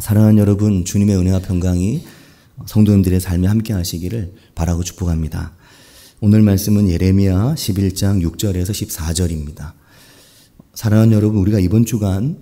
사랑하는 여러분, 주님의 은혜와 평강이 성도님들의 삶에 함께 하시기를 바라고 축복합니다. 오늘 말씀은 예레미야 11장 6절에서 14절입니다. 사랑하는 여러분, 우리가 이번 주간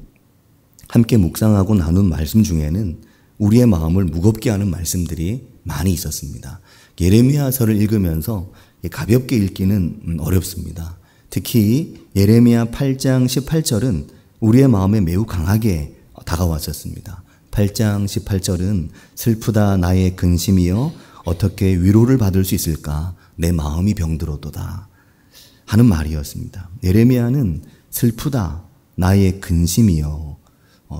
함께 묵상하고 나눈 말씀 중에는 우리의 마음을 무겁게 하는 말씀들이 많이 있었습니다. 예레미야서를 읽으면서 가볍게 읽기는 어렵습니다. 특히 예레미야 8장 18절은 우리의 마음에 매우 강하게 다가왔었습니다. 8장 18절은 슬프다 나의 근심이여 어떻게 위로를 받을 수 있을까 내 마음이 병들어도다 하는 말이었습니다. 예레미야는 슬프다 나의 근심이여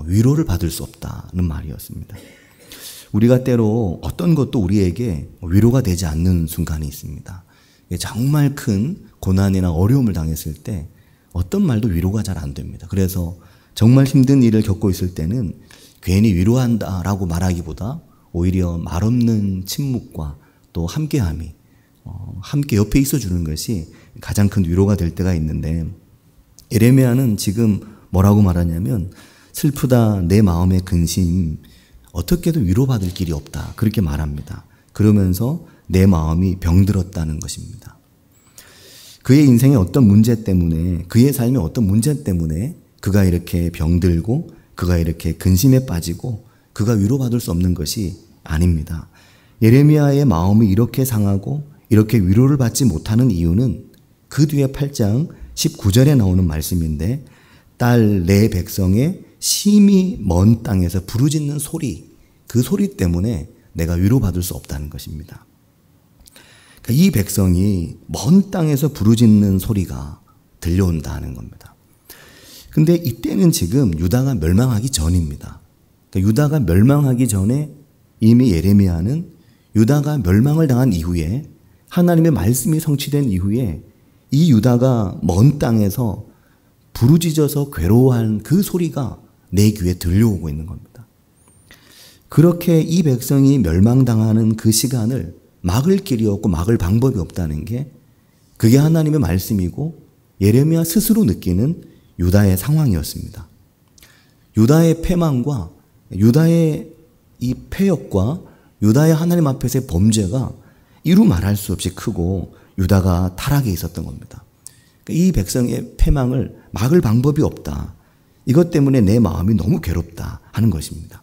위로를 받을 수 없다는 말이었습니다. 우리가 때로 어떤 것도 우리에게 위로가 되지 않는 순간이 있습니다. 정말 큰 고난이나 어려움을 당했을 때 어떤 말도 위로가 잘 안 됩니다. 그래서 정말 힘든 일을 겪고 있을 때는 괜히 위로한다라고 말하기보다 오히려 말없는 침묵과 또 함께함이 함께 옆에 있어주는 것이 가장 큰 위로가 될 때가 있는데, 예레미야는 지금 뭐라고 말하냐면 슬프다 내 마음의 근심 어떻게든 위로받을 길이 없다 그렇게 말합니다. 그러면서 내 마음이 병들었다는 것입니다. 그의 인생의 어떤 문제 때문에, 그의 삶의 어떤 문제 때문에 그가 이렇게 병들고 그가 이렇게 근심에 빠지고 그가 위로받을 수 없는 것이 아닙니다. 예레미야의 마음이 이렇게 상하고 이렇게 위로를 받지 못하는 이유는 그 뒤에 8장 19절에 나오는 말씀인데, 딸 내 백성의 심히 먼 땅에서 부르짖는 소리, 그 소리 때문에 내가 위로받을 수 없다는 것입니다. 이 백성이 먼 땅에서 부르짖는 소리가 들려온다는 겁니다. 근데 이때는 지금 유다가 멸망하기 전입니다. 유다가 멸망하기 전에 이미 예레미야는 유다가 멸망을 당한 이후에, 하나님의 말씀이 성취된 이후에 이 유다가 먼 땅에서 부르짖어서 괴로워한 그 소리가 내 귀에 들려오고 있는 겁니다. 그렇게 이 백성이 멸망당하는 그 시간을 막을 길이 없고 막을 방법이 없다는 게, 그게 하나님의 말씀이고 예레미야 스스로 느끼는 유다의 상황이었습니다. 유다의 패망과 유다의 이 패역과 유다의 하나님 앞에서의 범죄가 이루 말할 수 없이 크고 유다가 타락에 있었던 겁니다. 이 백성의 패망을 막을 방법이 없다. 이것 때문에 내 마음이 너무 괴롭다 하는 것입니다.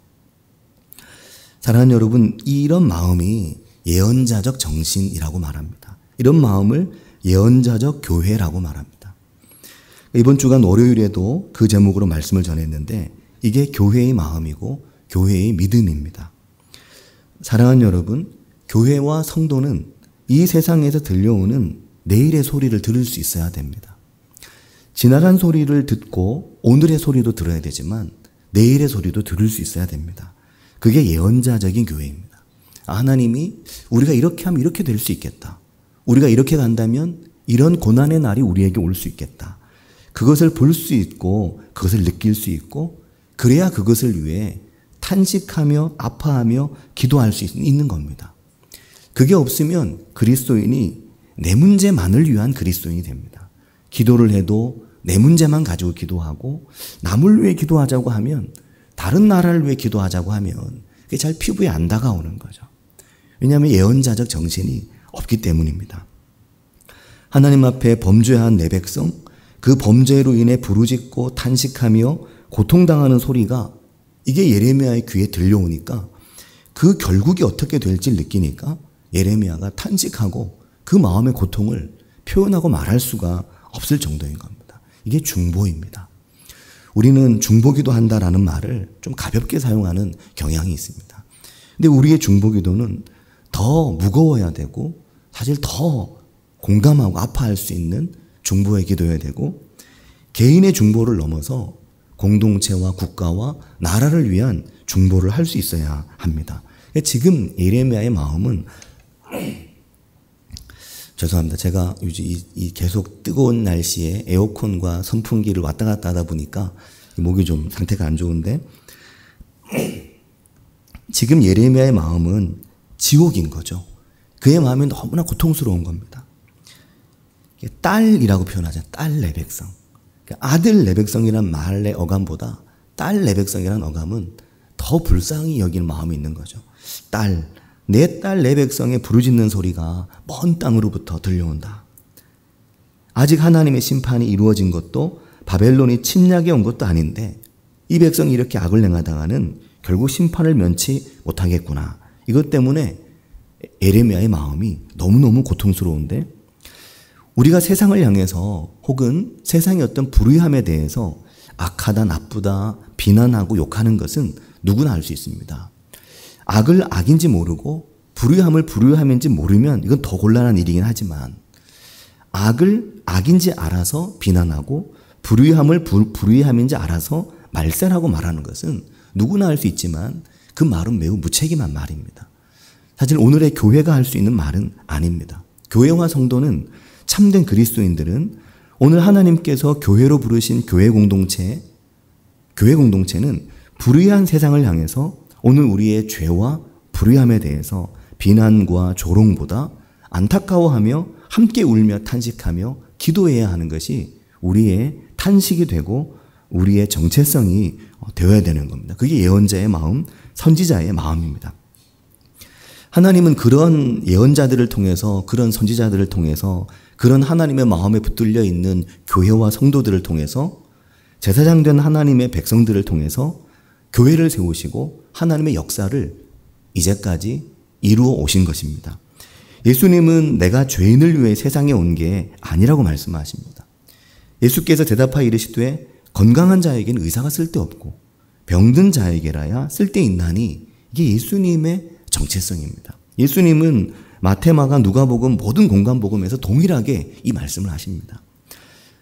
사랑하는 여러분, 이런 마음이 예언자적 정신이라고 말합니다. 이런 마음을 예언자적 교회라고 말합니다. 이번 주간 월요일에도 그 제목으로 말씀을 전했는데, 이게 교회의 마음이고 교회의 믿음입니다. 사랑하는 여러분, 교회와 성도는 이 세상에서 들려오는 내일의 소리를 들을 수 있어야 됩니다. 지나간 소리를 듣고 오늘의 소리도 들어야 되지만 내일의 소리도 들을 수 있어야 됩니다. 그게 예언자적인 교회입니다. 하나님이 우리가 이렇게 하면 이렇게 될 수 있겠다. 우리가 이렇게 간다면 이런 고난의 날이 우리에게 올 수 있겠다. 그것을 볼 수 있고 그것을 느낄 수 있고, 그래야 그것을 위해 탄식하며 아파하며 기도할 수 있는 겁니다. 그게 없으면 그리스도인이 내 문제만을 위한 그리스도인이 됩니다. 기도를 해도 내 문제만 가지고 기도하고 남을 위해 기도하자고 하면, 다른 나라를 위해 기도하자고 하면 그게 잘 피부에 안 다가오는 거죠. 왜냐하면 예언자적 정신이 없기 때문입니다. 하나님 앞에 범죄한 내 백성, 그 범죄로 인해 부르짖고 탄식하며 고통당하는 소리가 이게 예레미야의 귀에 들려오니까 그 결국이 어떻게 될지 느끼니까 예레미야가 탄식하고 그 마음의 고통을 표현하고 말할 수가 없을 정도인 겁니다. 이게 중보입니다. 우리는 중보기도 한다라는 말을 좀 가볍게 사용하는 경향이 있습니다. 근데 우리의 중보기도는 더 무거워야 되고 사실 더 공감하고 아파할 수 있는 중보의 기도여야 되고, 개인의 중보를 넘어서 공동체와 국가와 나라를 위한 중보를 할 수 있어야 합니다. 지금 예레미야의 마음은 죄송합니다. 제가 요즘 이 계속 뜨거운 날씨에 에어컨과 선풍기를 왔다 갔다 하다 보니까 목이 좀 상태가 안 좋은데, 지금 예레미야의 마음은 지옥인 거죠. 그의 마음이 너무나 고통스러운 겁니다. 딸이라고 표현하죠. 딸 내 백성. 아들 내 백성이란 말의 어감보다 딸 내 백성이란 어감은 더 불쌍히 여기는 마음이 있는 거죠. 내 딸, 내 백성의 부르짖는 소리가 먼 땅으로부터 들려온다. 아직 하나님의 심판이 이루어진 것도 바벨론이 침략해 온 것도 아닌데 이 백성이 이렇게 악을 행하다가는 결국 심판을 면치 못하겠구나. 이것 때문에 예레미야의 마음이 너무너무 고통스러운데 우리가 세상을 향해서 혹은 세상의 어떤 불의함에 대해서 악하다, 나쁘다, 비난하고 욕하는 것은 누구나 알 수 있습니다. 악을 악인지 모르고 불의함을 불의함인지 모르면 이건 더 곤란한 일이긴 하지만 악을 악인지 알아서 비난하고 불의함을 불의함인지 알아서 말살하고 말하는 것은 누구나 할 수 있지만 그 말은 매우 무책임한 말입니다. 사실 오늘의 교회가 할 수 있는 말은 아닙니다. 교회와 성도는 참된 그리스도인들은 오늘 하나님께서 교회로 부르신 교회 공동체는 불의한 세상을 향해서 오늘 우리의 죄와 불의함에 대해서 비난과 조롱보다 안타까워하며 함께 울며 탄식하며 기도해야 하는 것이 우리의 탄식이 되고 우리의 정체성이 되어야 되는 겁니다. 그게 예언자의 마음, 선지자의 마음입니다. 하나님은 그런 예언자들을 통해서 그런 선지자들을 통해서 그런 하나님의 마음에 붙들려 있는 교회와 성도들을 통해서 제사장된 하나님의 백성들을 통해서 교회를 세우시고 하나님의 역사를 이제까지 이루어 오신 것입니다. 예수님은 내가 죄인을 위해 세상에 온 게 아니라고 말씀하십니다. 예수께서 대답하여 이르시되 건강한 자에게는 의사가 쓸데없고 병든 자에게라야 쓸데있나니 이게 예수님의 정체성입니다. 예수님은 마태, 마가, 누가복음 모든 공관복음에서 동일하게 이 말씀을 하십니다.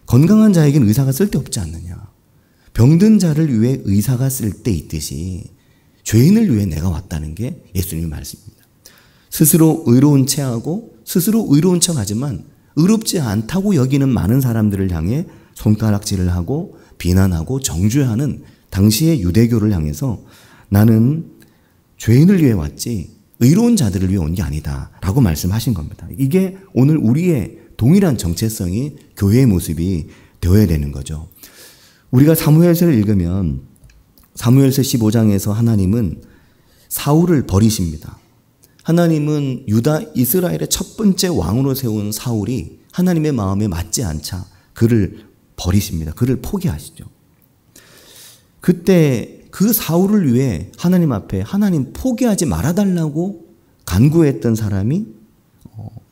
건강한 자에게는 의사가 쓸데없지 않느냐. 병든 자를 위해 의사가 쓸데있듯이 죄인을 위해 내가 왔다는 게 예수님의 말씀입니다. 스스로 의로운 체하고 스스로 의로운 척하지만 의롭지 않다고 여기는 많은 사람들을 향해 손가락질을 하고 비난하고 정죄하는 당시의 유대교를 향해서 나는 죄인을 위해 왔지 의로운 자들을 위해 온 게 아니다 라고 말씀하신 겁니다. 이게 오늘 우리의 동일한 정체성이 교회의 모습이 되어야 되는 거죠. 우리가 사무엘서를 읽으면 사무엘서 15장에서 하나님은 사울을 버리십니다. 하나님은 유다 이스라엘의 첫 번째 왕으로 세운 사울이 하나님의 마음에 맞지 않자 그를 버리십니다. 그를 포기하시죠. 그때 그 사울을 위해 하나님 앞에 하나님 포기하지 말아달라고 간구했던 사람이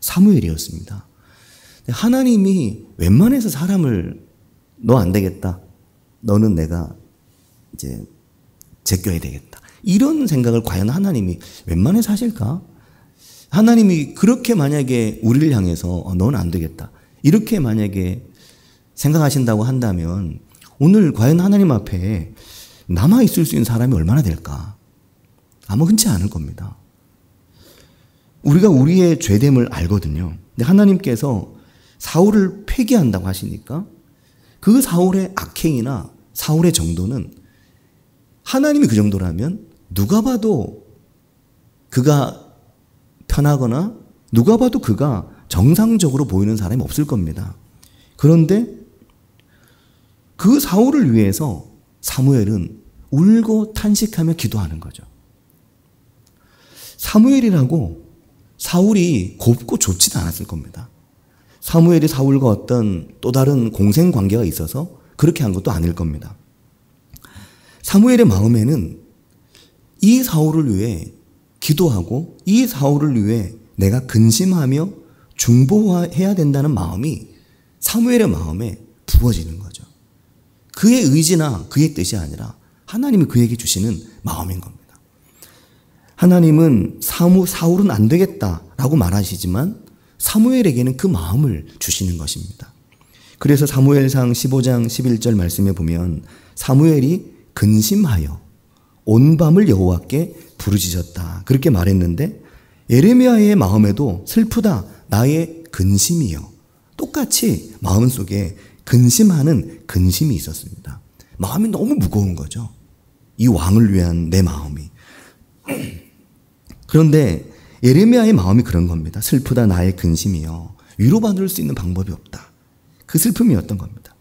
사무엘이었습니다. 하나님이 웬만해서 사람을 너 안 되겠다. 너는 내가 이제 제껴야 되겠다. 이런 생각을 과연 하나님이 웬만해서 하실까? 하나님이 그렇게 만약에 우리를 향해서 넌 안 되겠다. 이렇게 만약에 생각하신다고 한다면 오늘 과연 하나님 앞에 남아있을 수 있는 사람이 얼마나 될까? 아마 흔치 않을 겁니다. 우리가 우리의 죄됨을 알거든요. 근데 하나님께서 사울을 폐기한다고 하시니까 그 사울의 악행이나 사울의 정도는 하나님이 그 정도라면 누가 봐도 그가 편하거나 누가 봐도 그가 정상적으로 보이는 사람이 없을 겁니다. 그런데 그 사울을 위해서 사무엘은 울고 탄식하며 기도하는 거죠. 사무엘이라고 사울이 곱고 좋지도 않았을 겁니다. 사무엘이 사울과 어떤 또 다른 공생관계가 있어서 그렇게 한 것도 아닐 겁니다. 사무엘의 마음에는 이 사울을 위해 기도하고 이 사울을 위해 내가 근심하며 중보해야 된다는 마음이 사무엘의 마음에 부어지는 거죠. 그의 의지나 그의 뜻이 아니라 하나님이 그에게 주시는 마음인 겁니다. 하나님은 사울은 안 되겠다라고 말하시지만 사무엘에게는 그 마음을 주시는 것입니다. 그래서 사무엘상 15장 11절 말씀에 보면 사무엘이 근심하여 온 밤을 여호와께 부르짖었다. 그렇게 말했는데 예레미야의 마음에도 슬프다. 나의 근심이요. 똑같이 마음속에 근심하는 근심이 있었습니다. 마음이 너무 무거운 거죠. 이 왕을 위한 내 마음이. 그런데 예레미야의 마음이 그런 겁니다. 슬프다 나의 근심이요. 위로받을 수 있는 방법이 없다. 그 슬픔이었던 겁니다.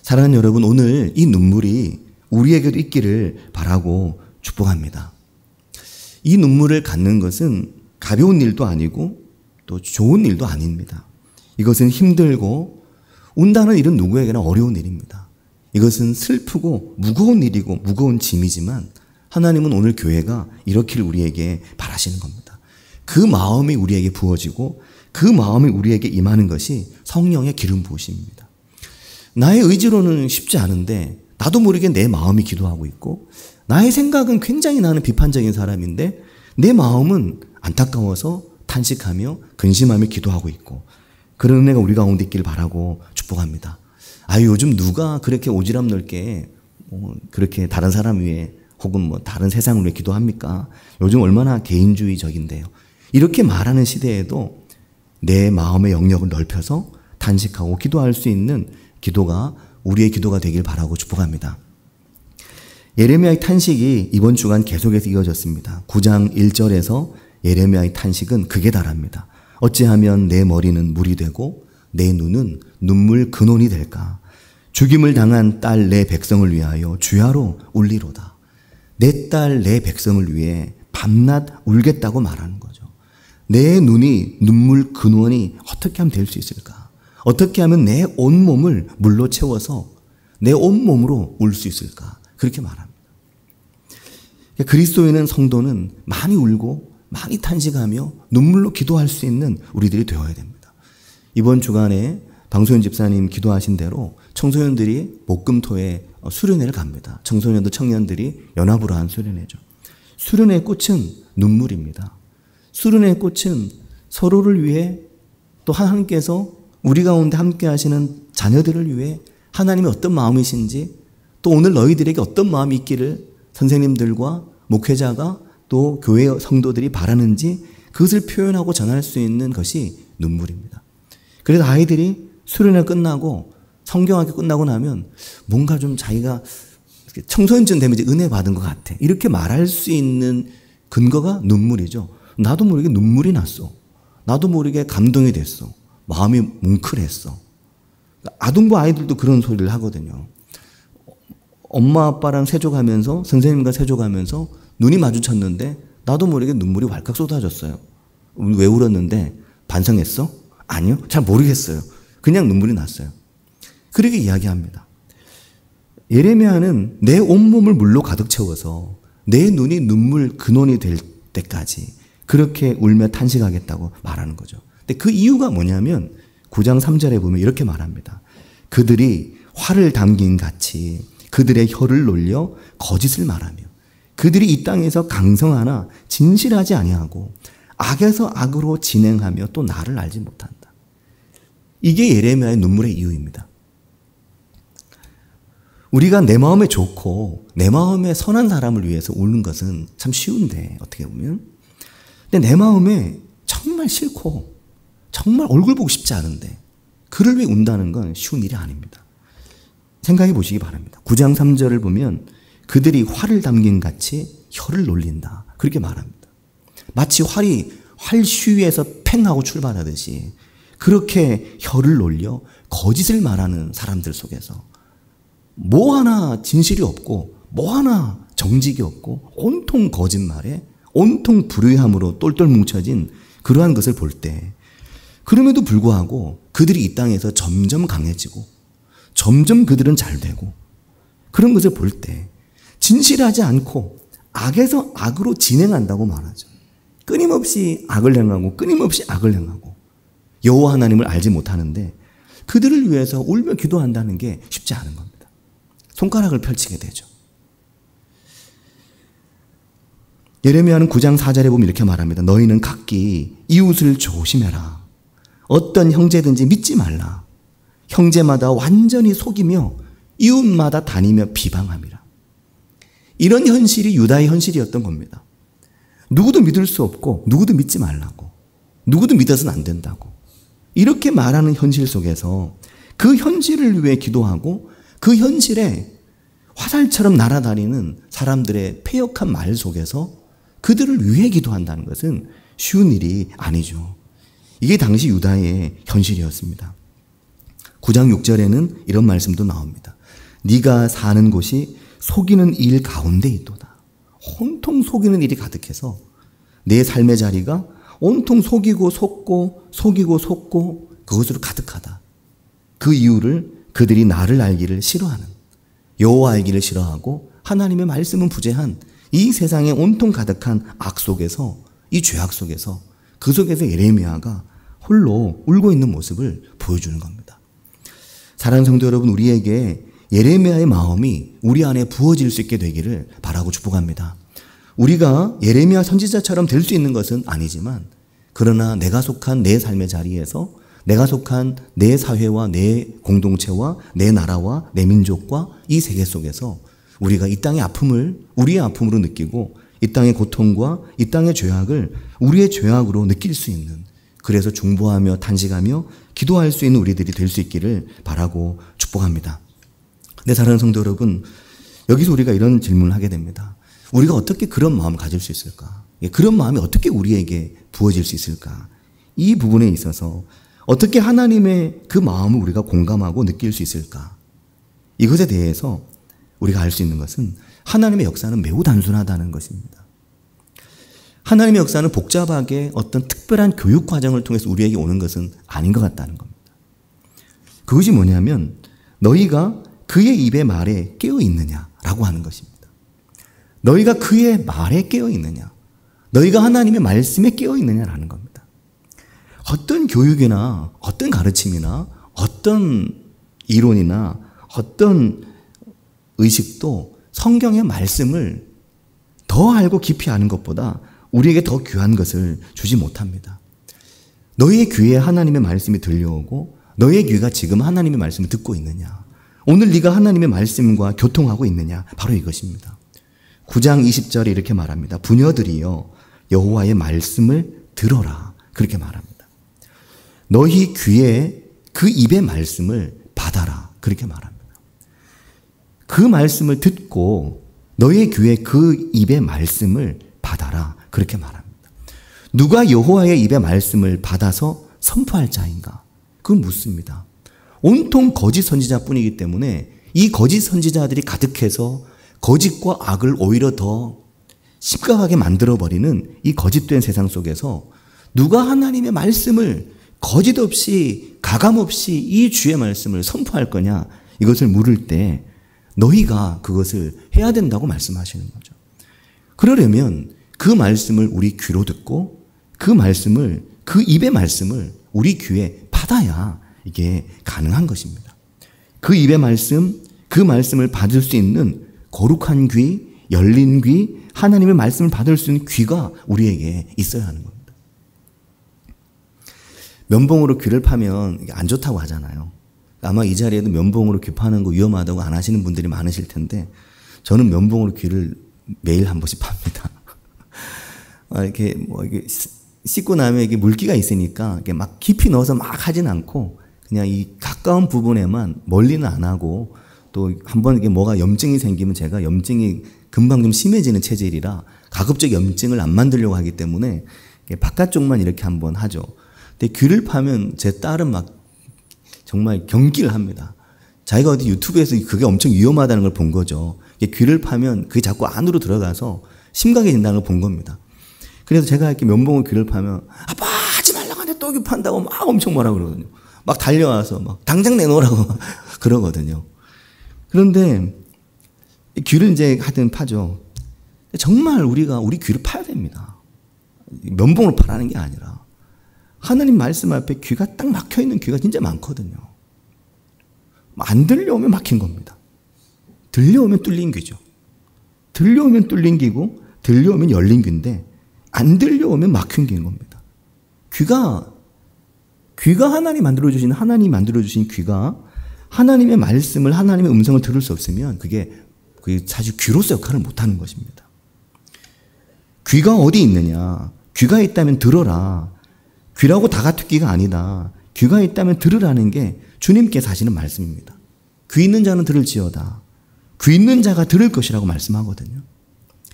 사랑하는 여러분, 오늘 이 눈물이 우리에게도 있기를 바라고 축복합니다. 이 눈물을 갖는 것은 가벼운 일도 아니고 또 좋은 일도 아닙니다. 이것은 힘들고 운다는 일은 누구에게나 어려운 일입니다. 이것은 슬프고 무거운 일이고 무거운 짐이지만 하나님은 오늘 교회가 이렇기를 우리에게 바라시는 겁니다. 그 마음이 우리에게 부어지고 그 마음이 우리에게 임하는 것이 성령의 기름 부으심입니다. 나의 의지로는 쉽지 않은데 나도 모르게 내 마음이 기도하고 있고 나의 생각은 굉장히 나는 비판적인 사람인데 내 마음은 안타까워서 탄식하며 근심하며 기도하고 있고 그런 은혜가 우리 가운데 있기를 바라고 축복합니다. 요즘 누가 그렇게 오지랖 넓게 그렇게 다른 사람 위해 혹은 다른 세상을 위해 기도합니까? 요즘 얼마나 개인주의적인데요. 이렇게 말하는 시대에도 내 마음의 영역을 넓혀서 탄식하고 기도할 수 있는 기도가 우리의 기도가 되길 바라고 축복합니다. 예레미야의 탄식이 이번 주간 계속해서 이어졌습니다. 9장 1절에서 예레미야의 탄식은 극에 달합니다. 어찌하면 내 머리는 물이 되고 내 눈은 눈물 근원이 될까? 죽임을 당한 딸 내 백성을 위하여 주야로 울리로다. 내 딸 내 백성을 위해 밤낮 울겠다고 말하는 거죠. 내 눈이 눈물 근원이 어떻게 하면 될 수 있을까? 어떻게 하면 내 온몸을 물로 채워서 내 온몸으로 울 수 있을까? 그렇게 말합니다. 그리스도인은 성도는 많이 울고 많이 탄식하며 눈물로 기도할 수 있는 우리들이 되어야 됩니다. 이번 주간에 방소연 집사님 기도하신 대로 청소년들이 목금토에 수련회를 갑니다. 청소년들 청년들이 연합으로 한 수련회죠. 수련회의 꽃은 눈물입니다. 수련회의 꽃은 서로를 위해 또 하나님께서 우리 가운데 함께 하시는 자녀들을 위해 하나님이 어떤 마음이신지 또 오늘 너희들에게 어떤 마음이 있기를 선생님들과 목회자가 또 교회 성도들이 바라는지 그것을 표현하고 전할 수 있는 것이 눈물입니다. 그래서 아이들이 수련회 끝나고 성경학교 끝나고 나면 뭔가 좀 자기가 청소년쯤 되면 이제 은혜 받은 것 같아. 이렇게 말할 수 있는 근거가 눈물이죠. 나도 모르게 눈물이 났어. 나도 모르게 감동이 됐어. 마음이 뭉클했어. 아동부 아이들도 그런 소리를 하거든요. 엄마 아빠랑 세족하면서 선생님과 세족하면서 눈이 마주쳤는데 나도 모르게 눈물이 왈칵 쏟아졌어요. 왜 울었는데 반성했어? 아니요. 잘 모르겠어요. 그냥 눈물이 났어요. 그렇게 이야기합니다. 예레미야는 내 온몸을 물로 가득 채워서 내 눈이 눈물 근원이 될 때까지 그렇게 울며 탄식하겠다고 말하는 거죠. 근데 그 이유가 뭐냐면 9장 3절에 보면 이렇게 말합니다. 그들이 활을 담긴 같이 그들의 혀를 놀려 거짓을 말하며 그들이 이 땅에서 강성하나 진실하지 아니하고 악에서 악으로 진행하며 또 나를 알지 못한다. 이게 예레미야의 눈물의 이유입니다. 우리가 내 마음에 좋고 내 마음에 선한 사람을 위해서 우는 것은 참 쉬운데 어떻게 보면 근데 내 마음에 정말 싫고 정말 얼굴 보고 싶지 않은데 그를 위해 운다는 건 쉬운 일이 아닙니다. 생각해 보시기 바랍니다. 9장 3절을 보면 그들이 활을 담긴 같이 혀를 놀린다. 그렇게 말합니다. 마치 활이 활슈위에서 팽하고 출발하듯이 그렇게 혀를 놀려 거짓을 말하는 사람들 속에서 뭐 하나 진실이 없고 뭐 하나 정직이 없고 온통 거짓말에 온통 불의함으로 똘똘 뭉쳐진 그러한 것을 볼 때 그럼에도 불구하고 그들이 이 땅에서 점점 강해지고 점점 그들은 잘 되고 그런 것을 볼 때 진실하지 않고 악에서 악으로 진행한다고 말하죠. 끊임없이 악을 행하고 끊임없이 악을 행하고 여호와 하나님을 알지 못하는데 그들을 위해서 울며 기도한다는 게 쉽지 않은 겁니다. 손가락을 펼치게 되죠. 예레미야는 9장 4절에 보면 이렇게 말합니다. 너희는 각기 이웃을 조심해라. 어떤 형제든지 믿지 말라. 형제마다 완전히 속이며 이웃마다 다니며 비방함이라. 이런 현실이 유다의 현실이었던 겁니다. 누구도 믿을 수 없고 누구도 믿지 말라고. 누구도 믿어서는 안 된다고. 이렇게 말하는 현실 속에서 그 현실을 위해 기도하고 그 현실에 화살처럼 날아다니는 사람들의 패역한 말 속에서 그들을 위해 기도한다는 것은 쉬운 일이 아니죠. 이게 당시 유다의 현실이었습니다. 9장 6절에는 이런 말씀도 나옵니다. 네가 사는 곳이 속이는 일 가운데 있도다. 온통 속이는 일이 가득해서 내 삶의 자리가 온통 속이고 속고 속이고 속고 그것으로 가득하다. 그 이유를 그들이 나를 알기를 싫어하는, 여호와 알기를 싫어하고 하나님의 말씀은 부재한 이 세상에 온통 가득한 악 속에서, 이 죄악 속에서, 그 속에서 예레미야가 홀로 울고 있는 모습을 보여주는 겁니다. 사랑하는 성도 여러분, 우리에게 예레미야의 마음이 우리 안에 부어질 수 있게 되기를 바라고 축복합니다. 우리가 예레미야 선지자처럼 될 수 있는 것은 아니지만, 그러나 내가 속한 내 삶의 자리에서, 내가 속한 내 사회와 내 공동체와 내 나라와 내 민족과 이 세계 속에서 우리가 이 땅의 아픔을 우리의 아픔으로 느끼고, 이 땅의 고통과 이 땅의 죄악을 우리의 죄악으로 느낄 수 있는, 그래서 중보하며 탄식하며 기도할 수 있는 우리들이 될 수 있기를 바라고 축복합니다. 네, 사랑하는 성도 여러분, 여기서 우리가 이런 질문을 하게 됩니다. 우리가 어떻게 그런 마음을 가질 수 있을까? 그런 마음이 어떻게 우리에게 부어질 수 있을까? 이 부분에 있어서 어떻게 하나님의 그 마음을 우리가 공감하고 느낄 수 있을까? 이것에 대해서 우리가 알 수 있는 것은 하나님의 역사는 매우 단순하다는 것입니다. 하나님의 역사는 복잡하게 어떤 특별한 교육 과정을 통해서 우리에게 오는 것은 아닌 것 같다는 겁니다. 그것이 뭐냐면 너희가 그의 입의 말에 깨어 있느냐라고 하는 것입니다. 너희가 그의 말에 깨어 있느냐, 너희가 하나님의 말씀에 깨어 있느냐라는 겁니다. 어떤 교육이나 어떤 가르침이나 어떤 이론이나 어떤 의식도 성경의 말씀을 더 알고 깊이 아는 것보다 우리에게 더 귀한 것을 주지 못합니다. 너희의 귀에 하나님의 말씀이 들려오고 너희의 귀가 지금 하나님의 말씀을 듣고 있느냐, 오늘 네가 하나님의 말씀과 교통하고 있느냐, 바로 이것입니다. 9장 20절에 이렇게 말합니다. 부녀들이여 여호와의 말씀을 들어라, 그렇게 말합니다. 너희 귀에 그 입의 말씀을 받아라, 그렇게 말합니다. 그 말씀을 듣고 너희의 귀에 그 입의 말씀을 받아라, 그렇게 말합니다. 누가 여호와의 입의 말씀을 받아서 선포할 자인가? 그건 묻습니다. 온통 거짓 선지자뿐이기 때문에 이 거짓 선지자들이 가득해서 거짓과 악을 오히려 더 심각하게 만들어버리는 이 거짓된 세상 속에서 누가 하나님의 말씀을 거짓 없이 가감 없이 이 주의 말씀을 선포할 거냐, 이것을 물을 때 너희가 그것을 해야 된다고 말씀하시는 거죠. 그러려면 그 말씀을 우리 귀로 듣고 그 말씀을, 그 입의 말씀을 우리 귀에 받아야 이게 가능한 것입니다. 그 입의 말씀, 그 말씀을 받을 수 있는 거룩한 귀, 열린 귀, 하나님의 말씀을 받을 수 있는 귀가 우리에게 있어야 하는 겁니다. 면봉으로 귀를 파면 안 좋다고 하잖아요. 아마 이 자리에도 면봉으로 귀 파는 거 위험하다고 안 하시는 분들이 많으실 텐데, 저는 면봉으로 귀를 매일 한 번씩 팝니다. 이렇게 이게 씻고 나면 이게 물기가 있으니까 이게 막 깊이 넣어서 막 하진 않고 그냥 이 가까운 부분에만, 멀리는 안 하고, 또 한번 이게 뭐가 염증이 생기면 제가 염증이 금방 좀 심해지는 체질이라 가급적 염증을 안 만들려고 하기 때문에 바깥쪽만 이렇게 한번 하죠. 근데 귀를 파면 제 딸은 막 정말 경기를 합니다. 자기가 어디 유튜브에서 그게 엄청 위험하다는 걸 본 거죠. 귀를 파면 그게 자꾸 안으로 들어가서 심각해진다는 걸 본 겁니다. 그래서 제가 이렇게 면봉으로 귀를 파면 아빠 하지 말라고 하는데 또 귀 판다고 막 엄청 뭐라 그러거든요. 막 달려와서 막 당장 내놓으라고 그러거든요. 그런데 귀를 이제 하여튼 파죠. 정말 우리가 우리 귀를 파야 됩니다. 면봉으로 파라는 게 아니라 하나님 말씀 앞에 귀가 딱 막혀있는 귀가 진짜 많거든요. 안 들려오면 막힌 겁니다. 들려오면 뚫린 귀죠. 들려오면 뚫린 귀고 들려오면 열린 귀인데 안 들려오면 막힌 귀인 겁니다. 귀가 하나님이 만들어주신 귀가 하나님의 말씀을, 하나님의 음성을 들을 수 없으면 그게 사실 귀로서 역할을 못하는 것입니다. 귀가 어디 있느냐? 귀가 있다면 들어라. 귀라고 다 같은 귀가 아니다. 귀가 있다면 들으라는 게 주님께서 하시는 말씀입니다. 귀 있는 자는 들을지어다. 귀 있는 자가 들을 것이라고 말씀하거든요.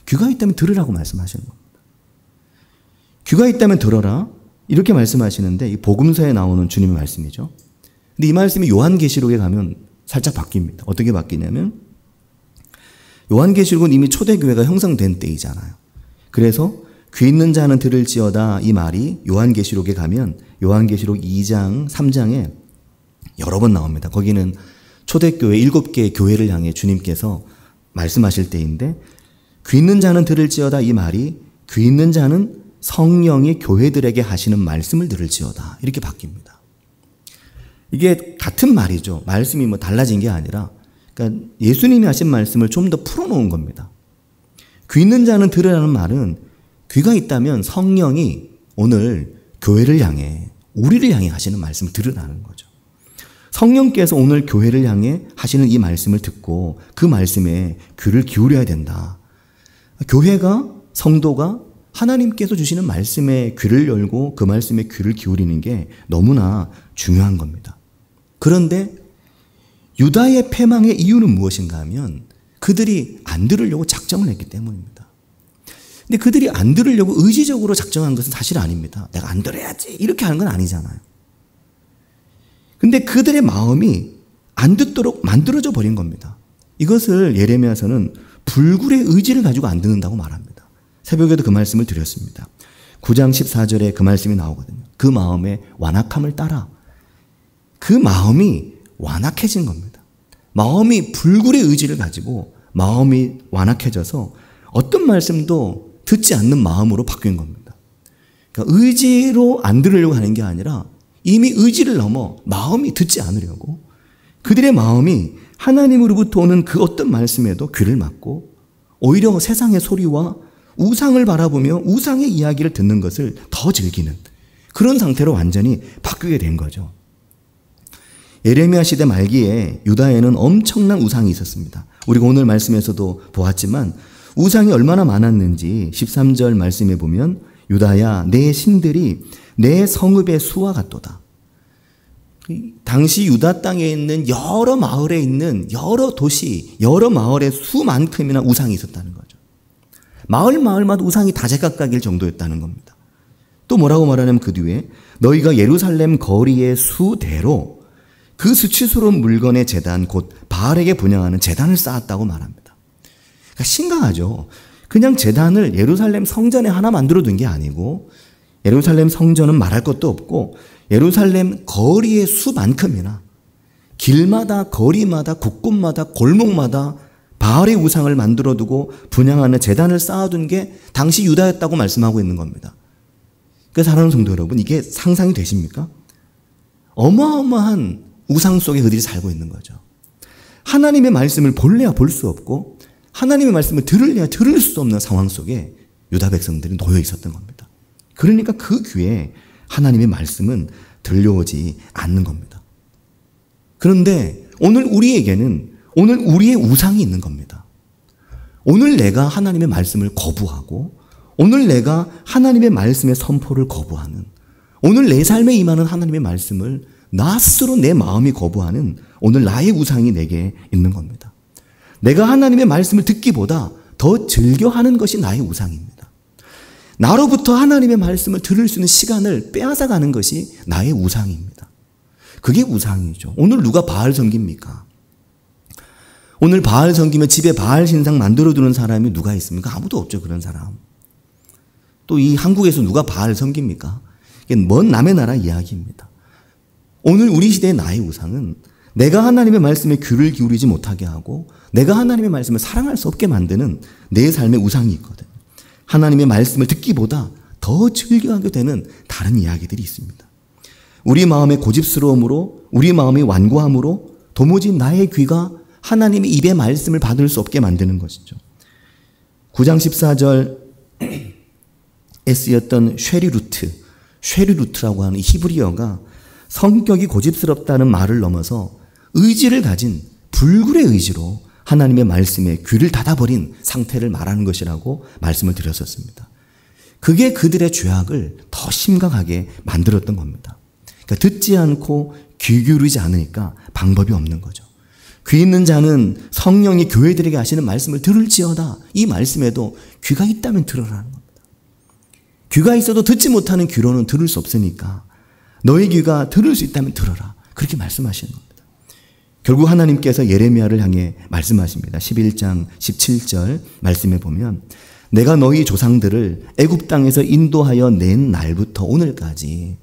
귀가 있다면 들으라고 말씀하시는 겁니다. 귀가 있다면 들어라, 이렇게 말씀하시는데 이 복음서에 나오는 주님의 말씀이죠. 근데 이 말씀이 요한계시록에 가면 살짝 바뀝니다. 어떻게 바뀌냐면 요한계시록은 이미 초대교회가 형성된 때이잖아요. 그래서 귀 있는 자는 들을지어다 이 말이 요한계시록에 가면 요한계시록 2장, 3장에 여러 번 나옵니다. 거기는 초대교회 7개의 교회를 향해 주님께서 말씀하실 때인데 귀 있는 자는 들을지어다 이 말이 귀 있는 자는 성령이 교회들에게 하시는 말씀을 들을지어다 이렇게 바뀝니다. 이게 같은 말이죠. 말씀이 뭐 달라진 게 아니라 그러니까 예수님이 하신 말씀을 좀 더 풀어놓은 겁니다. 귀 있는 자는 들으라는 말은 귀가 있다면 성령이 오늘 교회를 향해 우리를 향해 하시는 말씀을 들으라는 거죠. 성령께서 오늘 교회를 향해 하시는 이 말씀을 듣고 그 말씀에 귀를 기울여야 된다. 교회가 성도가 하나님께서 주시는 말씀에 귀를 열고 그 말씀에 귀를 기울이는 게 너무나 중요한 겁니다. 그런데 유다의 패망의 이유는 무엇인가 하면 그들이 안 들으려고 작정을 했기 때문입니다. 근데 그들이 안 들으려고 의지적으로 작정한 것은 사실 아닙니다. 내가 안 들어야지 이렇게 하는 건 아니잖아요. 근데 그들의 마음이 안 듣도록 만들어져 버린 겁니다. 이것을 예레미야서는 불굴의 의지를 가지고 안 듣는다고 말합니다. 새벽에도 그 말씀을 드렸습니다. 9장 14절에 그 말씀이 나오거든요. 그 마음의 완악함을 따라. 그 마음이 완악해진 겁니다. 마음이 불굴의 의지를 가지고 마음이 완악해져서 어떤 말씀도 듣지 않는 마음으로 바뀐 겁니다. 그러니까 의지로 안 들으려고 하는 게 아니라 이미 의지를 넘어 마음이 듣지 않으려고 그들의 마음이 하나님으로부터 오는 그 어떤 말씀에도 귀를 막고 오히려 세상의 소리와 우상을 바라보며 우상의 이야기를 듣는 것을 더 즐기는 그런 상태로 완전히 바뀌게 된 거죠. 예레미야 시대 말기에 유다에는 엄청난 우상이 있었습니다. 우리가 오늘 말씀에서도 보았지만 우상이 얼마나 많았는지 13절 말씀에 보면 유다야 내 신들이 내 성읍의 수와 같도다. 당시 유다 땅에 있는 여러 마을에 있는 여러 도시, 여러 마을의 수만큼이나 우상이 있었다는 거죠. 마을마다 우상이 다 제각각일 정도였다는 겁니다. 또 뭐라고 말하냐면 그 뒤에 너희가 예루살렘 거리의 수대로 그 수치스러운 물건의 제단 곧 바알에게 분향하는 제단을 쌓았다고 말합니다. 그러니까 심각하죠. 그냥 제단을 예루살렘 성전에 하나 만들어둔 게 아니고 예루살렘 성전은 말할 것도 없고 예루살렘 거리의 수만큼이나 길마다 거리마다 곳곳마다 골목마다 바알의 우상을 만들어두고 분향하는 제단을 쌓아둔 게 당시 유다였다고 말씀하고 있는 겁니다. 그래서 사랑하는 성도 여러분, 이게 상상이 되십니까? 어마어마한 우상 속에 그들이 살고 있는 거죠. 하나님의 말씀을 볼래야 볼 수 없고 하나님의 말씀을 들을래야 들을 수 없는 상황 속에 유다 백성들이 놓여 있었던 겁니다. 그러니까 그 귀에 하나님의 말씀은 들려오지 않는 겁니다. 그런데 오늘 우리에게는 오늘 우리의 우상이 있는 겁니다. 오늘 내가 하나님의 말씀을 거부하고 오늘 내가 하나님의 말씀의 선포를 거부하는 오늘 내 삶에 임하는 하나님의 말씀을 나 스스로 내 마음이 거부하는 오늘 나의 우상이 내게 있는 겁니다. 내가 하나님의 말씀을 듣기보다 더 즐겨하는 것이 나의 우상입니다. 나로부터 하나님의 말씀을 들을 수 있는 시간을 빼앗아가는 것이 나의 우상입니다. 그게 우상이죠. 오늘 누가 바알 섬깁니까? 오늘 바알 섬기면 집에 바알 신상 만들어두는 사람이 누가 있습니까? 아무도 없죠. 그런 사람. 또 이 한국에서 누가 바알 섬깁니까? 이게 먼 남의 나라 이야기입니다. 오늘 우리 시대의 나의 우상은 내가 하나님의 말씀에 귀를 기울이지 못하게 하고 내가 하나님의 말씀을 사랑할 수 없게 만드는 내 삶의 우상이 있거든요. 하나님의 말씀을 듣기보다 더 즐겨하게 되는 다른 이야기들이 있습니다. 우리 마음의 고집스러움으로 우리 마음의 완고함으로 도무지 나의 귀가 하나님의 입의 말씀을 받을 수 없게 만드는 것이죠. 9장 14절에 쓰였던 쉐리루트라고 하는 히브리어가 성격이 고집스럽다는 말을 넘어서 의지를 가진 불굴의 의지로 하나님의 말씀에 귀를 닫아버린 상태를 말하는 것이라고 말씀을 드렸었습니다. 그게 그들의 죄악을 더 심각하게 만들었던 겁니다. 그러니까 듣지 않고 귀 기울이지 않으니까 방법이 없는 거죠. 귀 있는 자는 성령이 교회들에게 하시는 말씀을 들을지어다. 이 말씀에도 귀가 있다면 들으라는 겁니다. 귀가 있어도 듣지 못하는 귀로는 들을 수 없으니까 너희 귀가 들을 수 있다면 들어라. 그렇게 말씀하시는 겁니다. 결국 하나님께서 예레미야를 향해 말씀하십니다. 11장 17절 말씀에 보면 내가 너희 조상들을 애굽 땅에서 인도하여 낸 날부터 오늘까지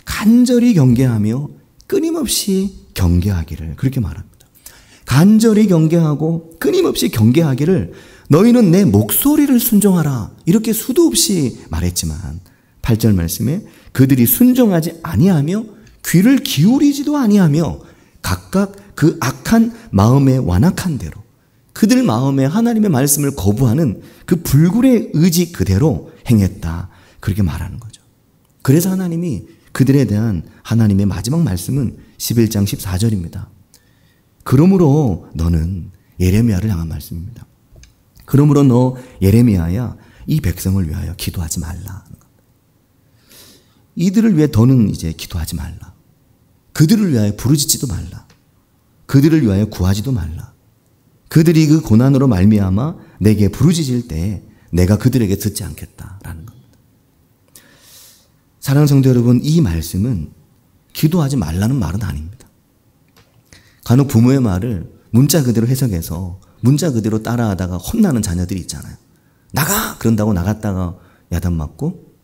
간절히 경계하며 끊임없이 경계하기를, 그렇게 말합니다. 간절히 경계하고 끊임없이 경계하기를 너희는 내 목소리를 순종하라, 이렇게 수도 없이 말했지만 8절 말씀에 그들이 순종하지 아니하며 귀를 기울이지도 아니하며 각각 그 악한 마음에 완악한 대로, 그들 마음에 하나님의 말씀을 거부하는 그 불굴의 의지 그대로 행했다, 그렇게 말하는 거죠. 그래서 하나님이 그들에 대한 하나님의 마지막 말씀은 11장 14절입니다. 그러므로 너는, 예레미야를 향한 말씀입니다. 그러므로 너 예레미야야 이 백성을 위하여 기도하지 말라. 이들을 위해 더는 이제 기도하지 말라. 그들을 위하여 부르짖지도 말라. 그들을 위하여 구하지도 말라. 그들이 그 고난으로 말미암아 내게 부르짖을 때 내가 그들에게 듣지 않겠다라는 겁니다. 사랑하는 성도 여러분, 이 말씀은 기도하지 말라는 말은 아닙니다. 간혹 부모의 말을 문자 그대로 해석해서 문자 그대로 따라하다가 혼나는 자녀들이 있잖아요. 나가! 그런다고 나갔다가 야단 맞고,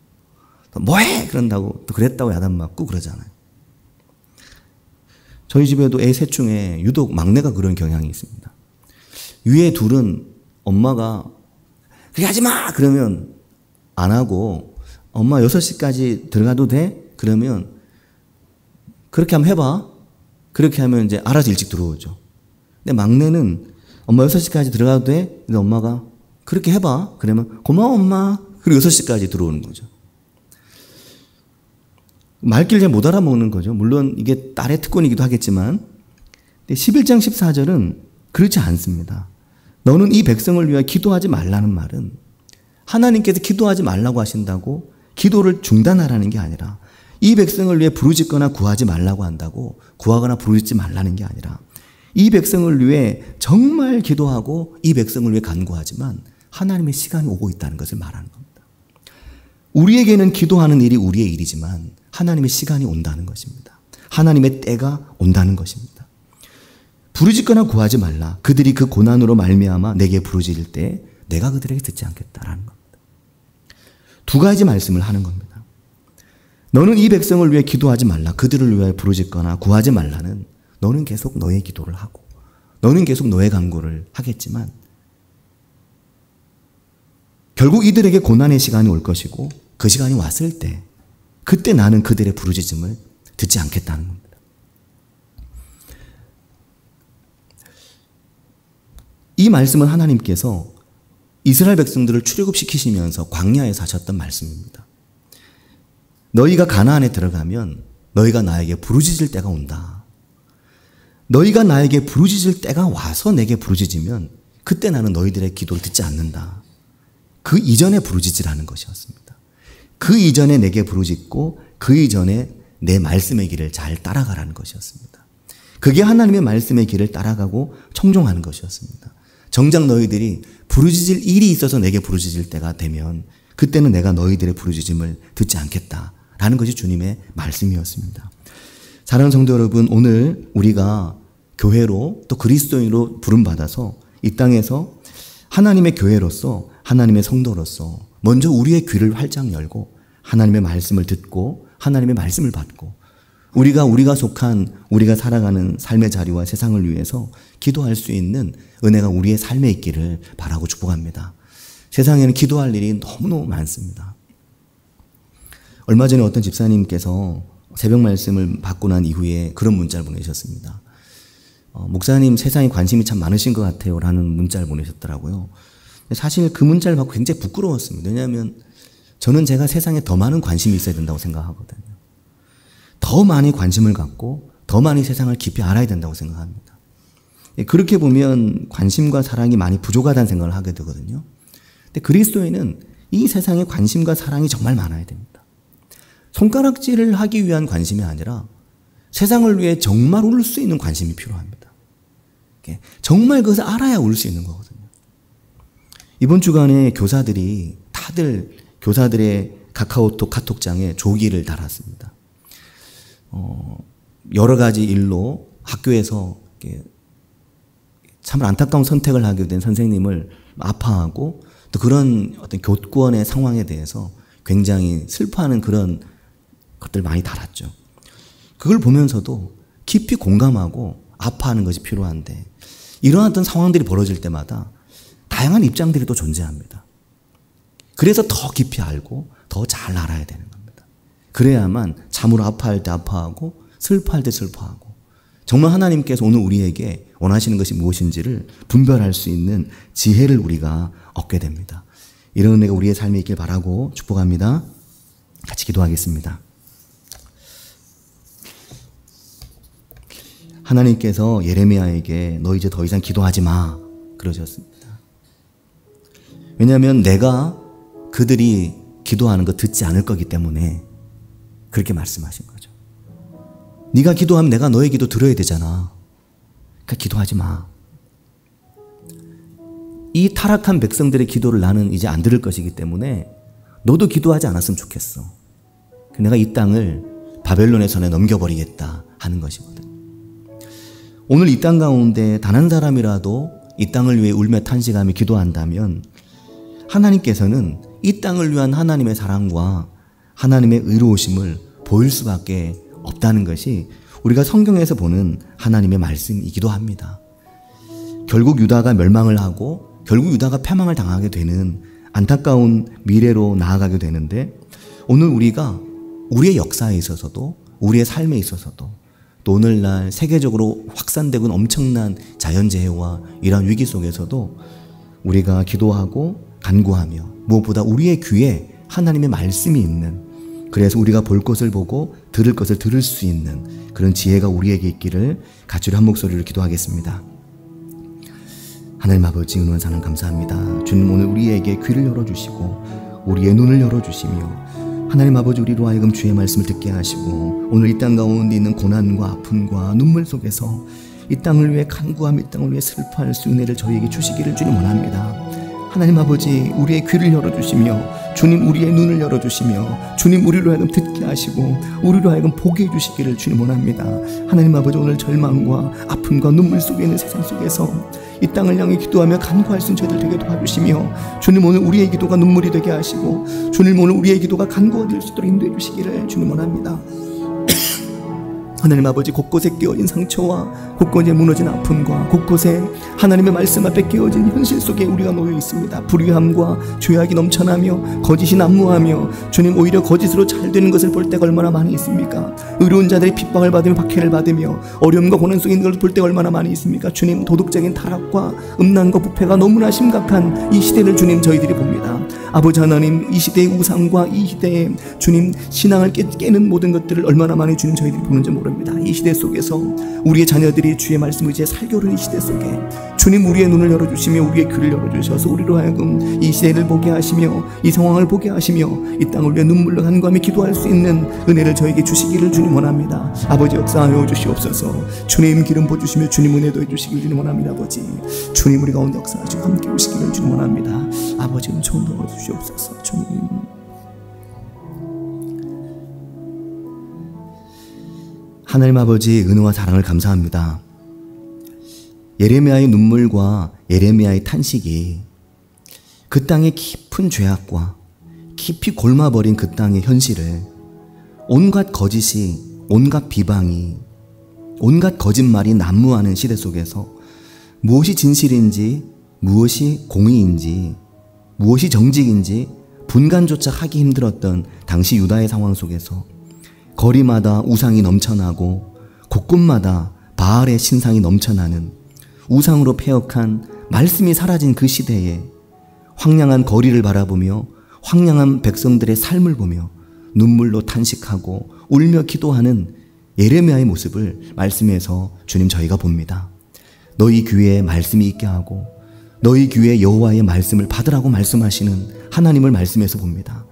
또 뭐해! 그런다고 또 그랬다고 야단 맞고 그러잖아요. 저희 집에도 애 셋 중에 유독 막내가 그런 경향이 있습니다. 위에 둘은 엄마가 그렇게 하지 마! 그러면 안 하고, 엄마 6시까지 들어가도 돼? 그러면 그렇게 한번 해봐. 그렇게 하면 이제 알아서 일찍 들어오죠. 근데 막내는 엄마 6시까지 들어가도 돼? 근데 엄마가 그렇게 해봐. 그러면 고마워 엄마. 그리고 6시까지 들어오는 거죠. 말귀를 잘 못 알아먹는 거죠. 물론 이게 딸의 특권이기도 하겠지만, 11장 14절은 그렇지 않습니다. 너는 이 백성을 위하여 기도하지 말라는 말은 하나님께서 기도하지 말라고 하신다고 기도를 중단하라는 게 아니라, 이 백성을 위해 부르짖거나 구하지 말라고 한다고 구하거나 부르짖지 말라는 게 아니라, 이 백성을 위해 정말 기도하고 이 백성을 위해 간구하지만 하나님의 시간이 오고 있다는 것을 말하는 겁니다. 우리에게는 기도하는 일이 우리의 일이지만 하나님의 시간이 온다는 것입니다. 하나님의 때가 온다는 것입니다. 부르짖거나 구하지 말라. 그들이 그 고난으로 말미암아 내게 부르짖을 때 내가 그들에게 듣지 않겠다라는 겁니다. 두 가지 말씀을 하는 겁니다. 너는 이 백성을 위해 기도하지 말라. 그들을 위하여 부르짖거나 구하지 말라는, 너는 계속 너의 기도를 하고 너는 계속 너의 간구를 하겠지만 결국 이들에게 고난의 시간이 올 것이고, 그 시간이 왔을 때 그때 나는 그들의 부르짖음을 듣지 않겠다는 겁니다. 이 말씀은 하나님께서 이스라엘 백성들을 출애굽시키시면서 광야에서 하셨던 말씀입니다. 너희가 가나안에 들어가면 너희가 나에게 부르짖을 때가 온다. 너희가 나에게 부르짖을 때가 와서 내게 부르짖으면 그때 나는 너희들의 기도를 듣지 않는다. 그 이전에 부르짖으라는 것이었습니다. 그 이전에 내게 부르짖고 그 이전에 내 말씀의 길을 잘 따라가라는 것이었습니다. 그게 하나님의 말씀의 길을 따라가고 청종하는 것이었습니다. 정작 너희들이 부르짖을 일이 있어서 내게 부르짖을 때가 되면 그때는 내가 너희들의 부르짖음을 듣지 않겠다라는 것이 주님의 말씀이었습니다. 사랑하는 성도 여러분, 오늘 우리가 교회로 또 그리스도인으로 부름받아서 이 땅에서 하나님의 교회로서, 하나님의 성도로서 먼저 우리의 귀를 활짝 열고 하나님의 말씀을 듣고 하나님의 말씀을 받고 우리가 속한, 우리가 살아가는 삶의 자리와 세상을 위해서 기도할 수 있는 은혜가 우리의 삶에 있기를 바라고 축복합니다. 세상에는 기도할 일이 너무너무 많습니다. 얼마 전에 어떤 집사님께서 새벽 말씀을 받고 난 이후에 그런 문자를 보내셨습니다. 목사님, 세상에 관심이 참 많으신 것 같아요 라는 문자를 보내셨더라고요. 사실 그 문자를 받고 굉장히 부끄러웠습니다. 왜냐하면 저는 제가 세상에 더 많은 관심이 있어야 된다고 생각하거든요. 더 많이 관심을 갖고 더 많이 세상을 깊이 알아야 된다고 생각합니다. 그렇게 보면 관심과 사랑이 많이 부족하다는 생각을 하게 되거든요. 근데 그리스도인은 이 세상에 관심과 사랑이 정말 많아야 됩니다. 손가락질을 하기 위한 관심이 아니라 세상을 위해 정말 울 수 있는 관심이 필요합니다. 정말 그것을 알아야 울 수 있는 거거든요. 이번 주간에 교사들이 다들 교사들의 카카오톡 카톡장에 조기를 달았습니다. 여러 가지 일로 학교에서 참 안타까운 선택을 하게 된 선생님을 아파하고 또 그런 어떤 교권의 상황에 대해서 굉장히 슬퍼하는 그런 것들 많이 달았죠. 그걸 보면서도 깊이 공감하고 아파하는 것이 필요한데 이런 어떤 상황들이 벌어질 때마다 다양한 입장들이 또 존재합니다. 그래서 더 깊이 알고 더 잘 알아야 되는 겁니다. 그래야만 참으로 아파할 때 아파하고 슬퍼할 때 슬퍼하고 정말 하나님께서 오늘 우리에게 원하시는 것이 무엇인지를 분별할 수 있는 지혜를 우리가 얻게 됩니다. 이런 은혜가 우리의 삶에 있길 바라고 축복합니다. 같이 기도하겠습니다. 하나님께서 예레미야에게 너 이제 더 이상 기도하지 마 그러셨습니다. 왜냐하면 내가 그들이 기도하는 거 듣지 않을 거기 때문에 그렇게 말씀하신 거죠. 네가 기도하면 내가 너의 기도 들어야 되잖아. 그러니까 기도하지 마. 이 타락한 백성들의 기도를 나는 이제 안 들을 것이기 때문에 너도 기도하지 않았으면 좋겠어. 내가 이 땅을 바벨론의 손에 넘겨버리겠다 하는 것이거든. 오늘 이 땅 가운데 단 한 사람이라도 이 땅을 위해 울며 탄식하며 기도한다면 하나님께서는 이 땅을 위한 하나님의 사랑과 하나님의 의로우심을 보일 수밖에 없다는 것이 우리가 성경에서 보는 하나님의 말씀이기도 합니다. 결국 유다가 멸망을 하고 결국 유다가 패망을 당하게 되는 안타까운 미래로 나아가게 되는데 오늘 우리가 우리의 역사에 있어서도 우리의 삶에 있어서도 또 오늘날 세계적으로 확산되고 있는 엄청난 자연재해와 이러한 위기 속에서도 우리가 기도하고 간구하며 무엇보다 우리의 귀에 하나님의 말씀이 있는 그래서 우리가 볼 것을 보고 들을 것을 들을 수 있는 그런 지혜가 우리에게 있기를 같이 한 목소리로 기도하겠습니다. 하나님 아버지 은혜와 사랑 감사합니다. 주님 오늘 우리에게 귀를 열어주시고 우리의 눈을 열어주시며 하나님 아버지 우리로 하여금 주의 말씀을 듣게 하시고 오늘 이 땅 가운데 있는 고난과 아픔과 눈물 속에서 이 땅을 위해 간구하며 이 땅을 위해 슬퍼할 수 은혜를 저희에게 주시기를 주님 원합니다. 하나님 아버지 우리의 귀를 열어주시며 주님 우리의 눈을 열어주시며 주님 우리로 하여금 듣게 하시고 우리로 하여금 보게 해주시기를 주님 원합니다. 하나님 아버지 오늘 절망과 아픔과 눈물 속에 있는 세상 속에서 이 땅을 향해 기도하며 간구할 수 있는 저희들 되게 도와주시며 주님 오늘 우리의 기도가 눈물이 되게 하시고 주님 오늘 우리의 기도가 간구가 될 수 있도록 인도해 주시기를 주님 원합니다. 하나님 아버지 곳곳에 끼어진 상처와 곳곳에 무너진 아픔과 곳곳에 하나님의 말씀 앞에 끼어진 현실 속에 우리가 놓여 있습니다. 불의함과 죄악이 넘쳐나며 거짓이 난무하며 주님 오히려 거짓으로 잘 되는 것을 볼 때가 얼마나 많이 있습니까? 의로운 자들이 핍박을 받으며 박해를 받으며 어려움과 고난 속에 있는 것을 볼 때가 얼마나 많이 있습니까? 주님 도덕적인 타락과 음란과 부패가 너무나 심각한 이 시대를 주님 저희들이 봅니다. 아버지 하나님 이 시대의 우상과 이 시대의 주님 신앙을 깨는 모든 것들을 얼마나 많이 주님 저희들이 보는지 모릅니다. 이 시대 속에서 우리의 자녀들이 주의 말씀 의지에 살겨오는 이 시대 속에 주님 우리의 눈을 열어주시며 우리의 귀를 열어주셔서 우리로 하여금 이 시대를 보게 하시며 이 상황을 보게 하시며 이 땅을 위해 눈물로 간구하며 기도할 수 있는 은혜를 저에게 주시기를 주님 원합니다. 아버지 역사하여 주시옵소서. 주님 기름 부어주시며 주님 은혜도 해주시기를 주님 원합니다. 아버지 주님 우리 가운데 역사하시고 함께 오시기를 주님 원합니다. 아버지 은총 넣어주시옵소서. 주님 하나님 아버지 은혜와 사랑을 감사합니다. 예레미야의 눈물과 예레미야의 탄식이 그 땅의 깊은 죄악과 깊이 골마버린 그 땅의 현실을 온갖 거짓이 온갖 비방이 온갖 거짓말이 난무하는 시대 속에서 무엇이 진실인지 무엇이 공의인지 무엇이 정직인지 분간조차 하기 힘들었던 당시 유다의 상황 속에서 거리마다 우상이 넘쳐나고 곳곳마다 바알의 신상이 넘쳐나는 우상으로 패역한 말씀이 사라진 그 시대에 황량한 거리를 바라보며 황량한 백성들의 삶을 보며 눈물로 탄식하고 울며 기도하는 예레미야의 모습을 말씀에서 주님 저희가 봅니다. 너희 귀에 말씀이 있게 하고 너희 귀에 여호와의 말씀을 받으라고 말씀하시는 하나님을 말씀에서 봅니다.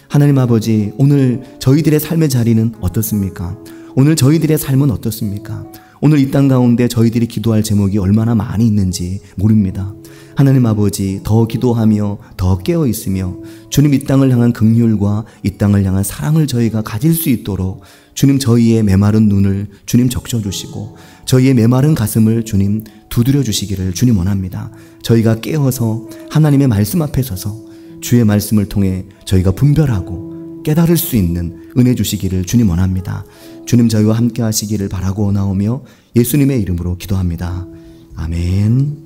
하나님 아버지 오늘 저희들의 삶의 자리는 어떻습니까? 오늘 저희들의 삶은 어떻습니까? 오늘 이 땅 가운데 저희들이 기도할 제목이 얼마나 많이 있는지 모릅니다. 하나님 아버지 더 기도하며 더 깨어 있으며 주님 이 땅을 향한 긍휼과 이 땅을 향한 사랑을 저희가 가질 수 있도록 주님 저희의 메마른 눈을 주님 적셔주시고 저희의 메마른 가슴을 주님 두드려 주시기를 주님 원합니다. 저희가 깨어서 하나님의 말씀 앞에 서서 주의 말씀을 통해 저희가 분별하고 깨달을 수 있는 은혜 주시기를 주님 원합니다. 주님 저희와 함께 하시기를 바라고 원하오며 예수님의 이름으로 기도합니다. 아멘.